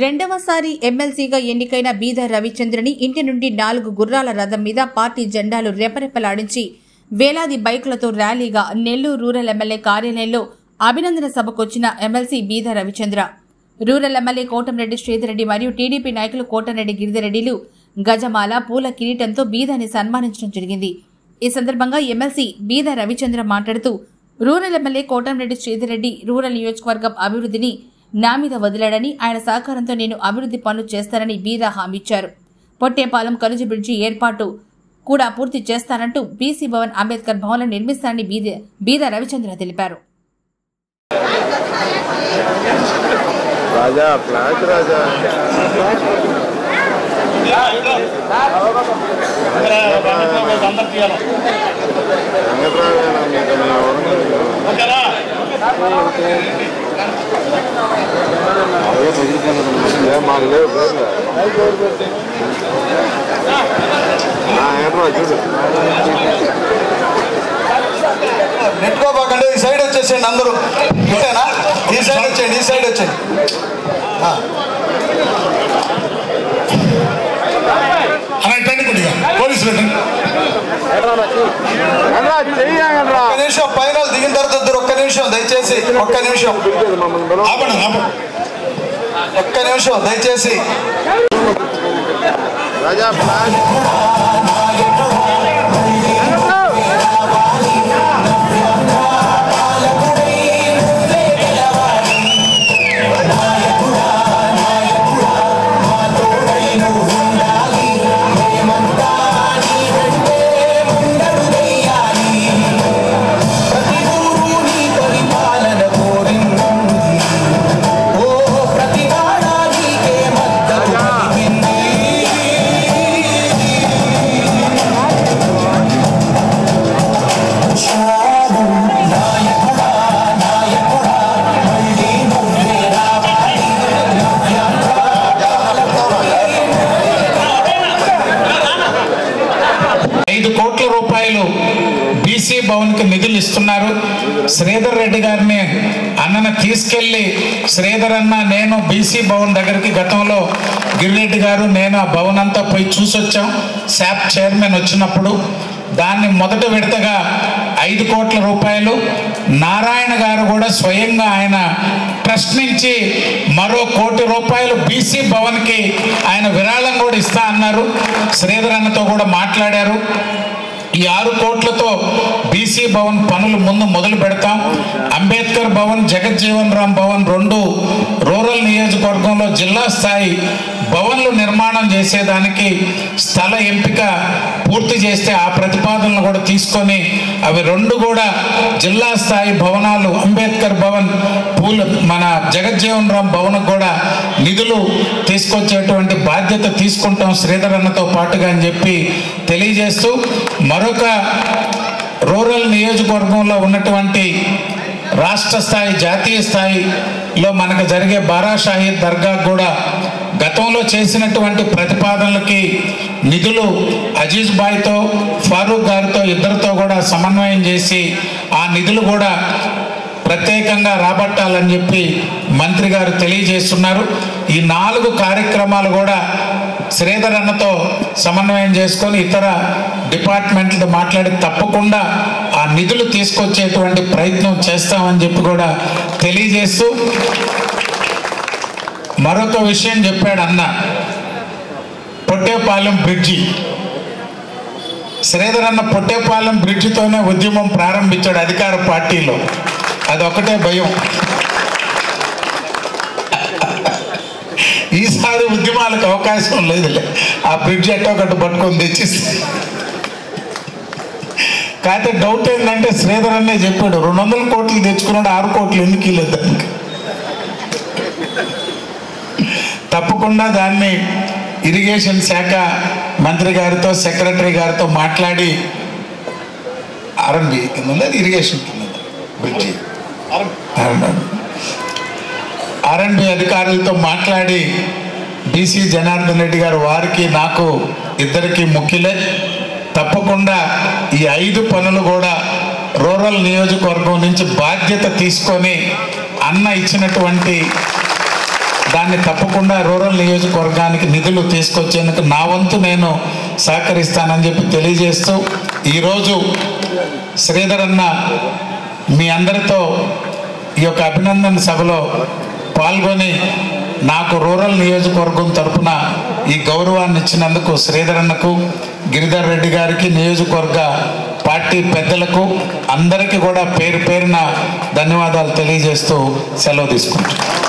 రెండవసారి ఎమ్మెల్సీగా ఎన్నికైన బీదర్ రవిచంద్రని ఇంటి నుండి 4 గుర్రాల రథం మీద పార్టీ జెండాలు రెపరెపలాడించి వేలాది బైకులతో ర్యాలీగా నెల్లూరు రూరల్ ఎమ్మెల్యే కార్యాలయంలో అభినందన సభకొచ్చిన MLC Beedar Ravichandra, rural MLA Kotamreddy Sridhar Reddy మరియు టీడీపీ నాయకులు కోటంరెడ్డి గిరిధర్రెడ్డిలు గజమాల పూల కిరీటంతో బీదర్ని సన్మానించడం జరిగింది. ఈ సందర్భంగా ఎమ్మెల్సీ బీదర్ రవిచంద్ర మాట్లాడుతూ, rural MLA Kotamreddy Sridhar Reddy rural నియోజకవర్గం అభివృద్ధిని నా మీద వదిలాడని, ఆయన సహకారంతో నేను అభివృద్ధి పనులు చేస్తానని బీదా హామీ ఇచ్చారు. పొట్టేపాలెం కలుజు బ్రిడ్జి ఏర్పాటు కూడా పూర్తి చేస్తానంటూ బీసీ భవన్ అంబేద్కర్ భవన్లను నిర్మిస్తానని బీదా రవిచంద్ర తెలిపారు. నెట్టుకోబాకండి, ఈ సైడ్ వచ్చేసేయండి అందరూ. ఇంతేనా? ఈ సైడ్ వచ్చేయండి, ఈ సైడ్ వచ్చేయండి. పోలీసులు ఒక్క నిమిషం, పైన దిగిన తర్వాత ఒక్క నిమిషం దయచేసి, ఒక్క నిమిషం దయచేసి. బీసీ భవన్కి నిధులు ఇస్తున్నారు. శ్రీధర్ రెడ్డి గారిని అన్నను తీసుకెళ్ళి, శ్రీధర్ అన్న నేను బీసీ భవన్ దగ్గరికి గతంలో గిరిరెడ్డి గారు నేను ఆ భవన్ అంతా పోయి చూసొచ్చాం. శాప్ చైర్మన్ వచ్చినప్పుడు దాన్ని మొదటి విడతగా 5 కోట్ల రూపాయలు నారాయణ గారు కూడా స్వయంగా ఆయన ట్రస్ట్ నుంచి మరో 1 కోటి రూపాయలు బీసీ భవన్కి ఆయన విరాళం కూడా ఇస్తా అన్నారు. శ్రీధర్ అన్నతో కూడా మాట్లాడారు. ఈ 6 కోట్లతో బీసీ భవన్ పనులు ముందు మొదలు పెడతాం. అంబేద్కర్ భవన్, జగజ్జీవన్ రామ్ భవన్ 2 రూరల్ నియోజకవర్గంలో జిల్లా స్థాయి భవన్లు నిర్మాణం చేసేదానికి స్థల ఎంపిక పూర్తి చేస్తే ఆ ప్రతిపాదనలు కూడా తీసుకొని అవి 2 కూడా జిల్లా స్థాయి భవనాలు, అంబేద్కర్ భవన్ మన జగజ్జీవన్ రామ్ భవన్ కూడా నిధులు తీసుకొచ్చేటువంటి బాధ్యత తీసుకుంటాం శ్రీధర్ అన్నతో పాటుగా అని చెప్పి తెలియజేస్తూ, మరొక రూరల్ నియోజకవర్గంలో ఉన్నటువంటి రాష్ట్ర స్థాయి, జాతీయ స్థాయిలో మనకు జరిగే బారా షాహీద్ దర్గా కూడా గతంలో చేసినటువంటి ప్రతిపాదనలకి నిధులు అజీజ్ బాయ్తో, ఫారూక్ గారితో ఇద్దరితో కూడా సమన్వయం చేసి ఆ నిధులు కూడా ప్రత్యేకంగా రాబట్టాలని చెప్పి మంత్రి గారు తెలియజేస్తున్నారు. ఈ 4 కార్యక్రమాలు కూడా శ్రీధర్ అన్నతో సమన్వయం చేసుకొని ఇతర డిపార్ట్మెంట్లతో మాట్లాడి తప్పకుండా ఆ నిధులు తీసుకొచ్చేటువంటి ప్రయత్నం చేస్తామని చెప్పి కూడా తెలియజేస్తూ, మరొక విషయం చెప్పాడు అన్న, పొట్టేపాలెం బ్రిడ్జి. శ్రీధర్ అన్న పొట్టేపాలెం బ్రిడ్జితోనే ఉద్యమం ప్రారంభించాడు అధికార పార్టీలో. అదొకటే భయం. ఈసారి ఉద్యమాలకు అవకాశం లేదులే, ఆ బ్రిడ్జ్ ఎట్టొకటి పట్టుకొని తెచ్చిస్తే. కాకపోతే డౌట్ ఏంటంటే శ్రీధర్ అన్నే చెప్పాడు 200 కోట్లు తెచ్చుకున్నాడు, 6 కోట్లు ఎందుకు ఇవ్వలేదు దానికి. తప్పకుండా దాన్ని ఇరిగేషన్ శాఖ మంత్రి గారితో, సెక్రటరీ గారితో మాట్లాడి ఆర్ఎన్బి ఇరిగేషన్ బ్రిడ్జి ఆర్ఎన్బి అధికారులతో మాట్లాడి బీసీ జనార్దన్ రెడ్డి గారు వారికి నాకు ఇద్దరికి ముఖ్యులే. తప్పకుండా ఈ 5 పనులు కూడా రూరల్ నియోజకవర్గం నుంచి బాధ్యత తీసుకొని అన్న ఇచ్చినటువంటి దాన్ని తప్పకుండా రూరల్ నియోజకవర్గానికి నిధులు తీసుకొచ్చేందుకు నా వంతు నేను సహకరిస్తానని చెప్పి తెలియజేస్తూ ఈరోజు శ్రీధర్ అన్న మీ అందరితో ఈ యొక్క అభినందన సభలో పాల్గొని నాకు రూరల్ నియోజకవర్గం తరఫున ఈ గౌరవాన్ని ఇచ్చినందుకు శ్రీధర్ అన్నకు, గిరిధర్ రెడ్డి గారికి, నియోజకవర్గ పార్టీ పెద్దలకు అందరికీ కూడా పేరు పేరున ధన్యవాదాలు తెలియజేస్తూ సెలవు తీసుకుంటాను.